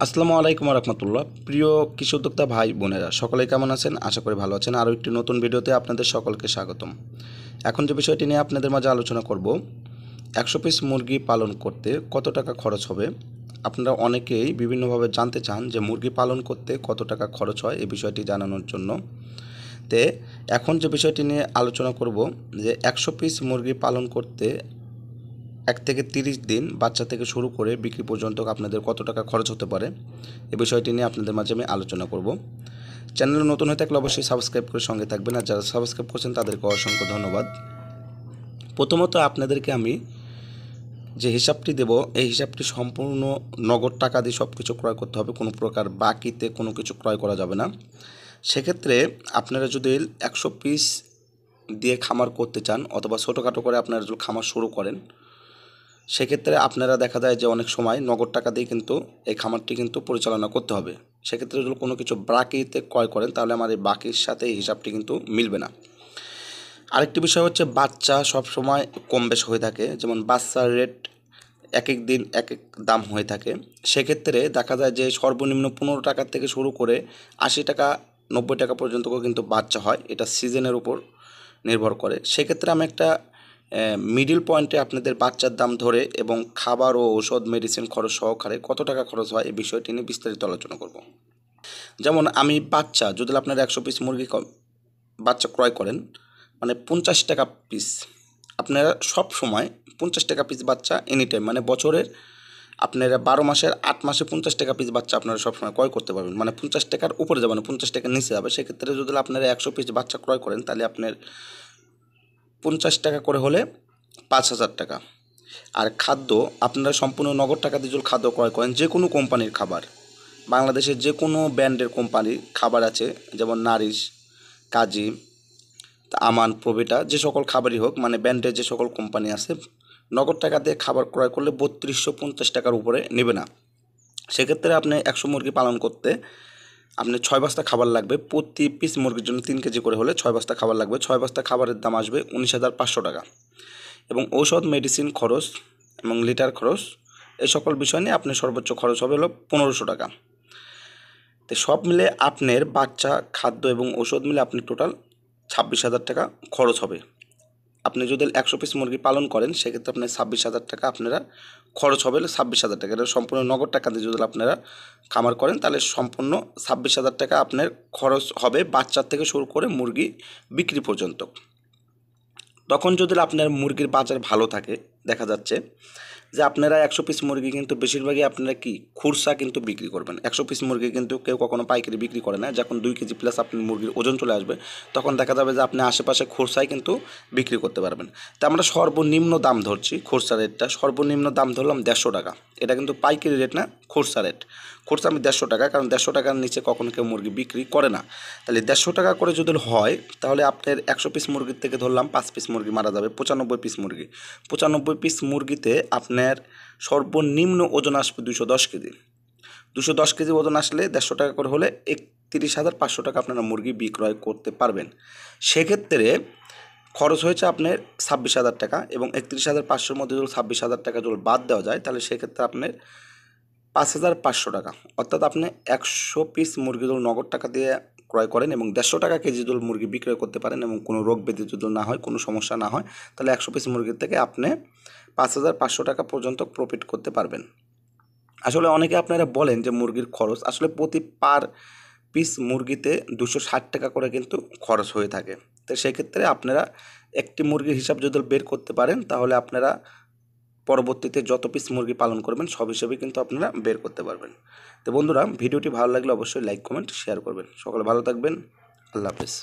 আসসালামু আলাইকুম রহমতুল্লাহ। প্রিয় কৃষি উদ্যোক্তা ভাই বোনেরা, সকলে কেমন আছেন? আশা করি ভালো আছেন। আরও একটি নতুন ভিডিওতে আপনাদের সকলকে স্বাগতম। এখন যে বিষয়টি নিয়ে আপনাদের মাঝে আলোচনা করব, 100 পিস মুরগি পালন করতে কত টাকা খরচ হবে। আপনারা অনেকেই বিভিন্নভাবে জানতে চান যে মুরগি পালন করতে কত টাকা খরচ হয়, এই বিষয়টি জানানোর জন্য। তে এখন যে বিষয়টি নিয়ে আলোচনা করব যে 100 পিস মুরগি পালন করতে 1 থেকে 30 দিন বাচ্চা থেকে শুরু করে বিক্রি পর্যন্ত আপনাদের কত টাকা খরচ হতে পারে, এই বিষয়টি নিয়ে আপনাদের মাঝে আমি আলোচনা করব। চ্যানেলে নতুন হয়ে থাকলে অবশ্যই সাবস্ক্রাইব করে সঙ্গে থাকবেন, আর যারা সাবস্ক্রাইব করছেন তাদেরকে অসংখ্য ধন্যবাদ। প্রথমত আপনাদেরকে আমি যে হিসাবটি দেব, এই হিসাবটি সম্পূর্ণ নগদ টাকা দিয়ে সব কিছু ক্রয় করতে হবে, কোনো প্রকার বাকিতে কোনো কিছু ক্রয় করা যাবে না। সেক্ষেত্রে আপনারা যদি 100 পিস দিয়ে খামার করতে চান অথবা ছোটোখাটো করে আপনারা যদি খামার শুরু করেন, সেক্ষেত্রে আপনারা দেখা যায় যে অনেক সময় নগদ টাকা দিয়ে কিন্তু এই খামারটি কিন্তু পরিচালনা করতে হবে। সেক্ষেত্রে যদি কোনো কিছু বাকিতে ক্রয় করেন তাহলে আমার এই বাকির সাথে এই হিসাবটি কিন্তু মিলবে না। আরেকটি বিষয় হচ্ছে বাচ্চা সব সময় কম বেশ হয়ে থাকে, যেমন বাচ্চার রেট এক এক দিন এক এক দাম হয়ে থাকে। সেক্ষেত্রে দেখা যায় যে সর্বনিম্ন 15 টাকা থেকে শুরু করে 80 টাকা 90 টাকা পর্যন্তও কিন্তু বাচ্চা হয়, এটা সিজনের উপর নির্ভর করে। সেক্ষেত্রে আমি একটা মিডিল পয়েন্টে আপনাদের বাচ্চার দাম ধরে এবং খাবার ও ঔষধ মেডিসিন খরচ সহকারে কত টাকা খরচ হয় এই বিষয়টি নিয়ে বিস্তারিত আলোচনা করব। যেমন আমি বাচ্চা যদি আপনারা 100 পিস মুরগি বাচ্চা ক্রয় করেন, মানে 50 টাকা পিস, আপনারা সব সময় 50 টাকা পিস বাচ্চা এনি টাইম, মানে বছরের আপনারা 12 মাসের 8 মাসে 50 টাকা পিস বাচ্চা আপনারা সবসময় ক্রয় করতে পারবেন। মানে 50 টাকার উপরে যাবে না, 50 টাকার নিচে যাবে। সেক্ষেত্রে যদি আপনারা 100 পিস বাচ্চা ক্রয় করেন তাহলে আপনার 50 টাকা করে হলে 5,000 টাকা। আর খাদ্য আপনারা সম্পূর্ণ নগদ টাকা দিয়ে যদি খাদ্য ক্রয় করেন, যে কোনো কোম্পানির খাবার, বাংলাদেশের যে কোনো ব্র্যান্ডের কোম্পানির খাবার আছে, যেমন নারিশ, কাজী, আমান, প্রভিটা, যে সকল খাবারই হোক, মানে ব্র্যান্ডের যে সকল কোম্পানি আছে, নগদ টাকা দিয়ে খাবার ক্রয় করলে 3250 টাকার উপরে নেবে না। সেক্ষেত্রে আপনি 100 মুরগি পালন করতে আপনি 6 বস্তা খাবার লাগবে। প্রতি পিস মুরগির জন্য 3 কেজি করে হলে 6 বস্তা খাবার লাগবে। 6 বস্তা খাবারের দাম আসবে 19,500 টাকা। এবং ঔষধ মেডিসিন খরচ এবং লিটার খরচ, এই সকল বিষয় নিয়ে আপনার সর্বোচ্চ খরচ হবে হলো 1500 টাকা। তো সব মিলে আপনার বাচ্চা, খাদ্য এবং ঔষধ মিলে আপনি টোটাল 26,000 টাকা খরচ হবে। আপনি যদি 100 পিস মুরগি পালন করেন সেক্ষেত্রে আপনার 26,000 টাকা আপনারা খরচ হবে, 26,000 টাকা। এটা সম্পূর্ণ নগদ টাকা দিয়ে যদি আপনারা খামার করেন তাহলে সম্পূর্ণ 26,000 টাকা আপনার খরচ হবে বাচ্চার থেকে শুরু করে মুরগি বিক্রি পর্যন্ত। তখন যদি আপনার মুরগির বাজার ভালো থাকে, দেখা যাচ্ছে যে আপনারা 100 পিস মুরগি কিন্তু বেশিরভাগই আপনারা কি খুরসা কিন্তু বিক্রি করবেন। 100 পিস মুরগি কিন্তু কেউ কখনো পাইকারি বিক্রি করে না। যখন 2 কেজি প্লাস আপনার মুরগির ওজন চলে আসবে তখন দেখা যাবে যে আপনি আশেপাশে খুরসায় কিন্তু বিক্রি করতে পারবেন। তা আমরা সর্বনিম্ন দাম ধরছি, খুরসা রেটটা সর্বনিম্ন দাম ধরলাম 150 টাকা। এটা কিন্তু পাইকারি রেট না, খুরসা রেট। খুরসা আমি 150 টাকা, কারণ 150 টাকার নিচে কখনো কেউ মুরগি বিক্রি করে না। তাহলে 150 টাকা করে যদি হয় তাহলে আপনার 100 পিস মুরগির থেকে ধরলাম 5 পিস মুরগি মারা যাবে, 95 পিস মুরগি। 95 পিস মুরগিতে আপনার সর্বনিম্ন ওজন আসবে 210 কেজি। 210 কেজি ওজন আসলে 150 টাকা করে হলে 31,500 টাকা আপনারা মুরগি বিক্রয় করতে পারবেন। সেক্ষেত্রে খরচ হয়েছে আপনার 26,000 টাকা, এবং 31,500-র মধ্যে যদি 26,000 টাকা যদি বাদ দেওয়া যায় তাহলে সেক্ষেত্রে আপনার 5,500 টাকা। অর্থাৎ আপনি 100 পিস মুরগি যদি নগদ টাকা দিয়ে ক্রয় করেন এবং 150 টাকা কেজি যদি মুরগি বিক্রয় করতে পারেন এবং কোনো রোগ ব্যাধি যদি না হয়, কোনো সমস্যা না হয়, তাহলে 100 পিস মুরগির থেকে আপনি 5,500 টাকা পর্যন্ত প্রফিট করতে পারবেন। আসলে অনেকে আপনারা বলেন যে মুরগির খরচ, আসলে প্রতি পার পিস মুরগিতে 260 টাকা করে কিন্তু খরচ হয়ে থাকে। তো সেক্ষেত্রে আপনারা একটি মুরগির হিসাব যদি বের করতে পারেন তাহলে আপনারা পরবর্তীতে যত পিস মুরগি পালন করবেন সব হিসেবে কিন্তু আপনারা বের করতে পারবেন। তো বন্ধুরা, ভিডিওটি ভালো লাগলে অবশ্যই লাইক, কমেন্ট, শেয়ার করবেন। সকলে ভালো থাকবেন। আল্লাহ হাফেজ।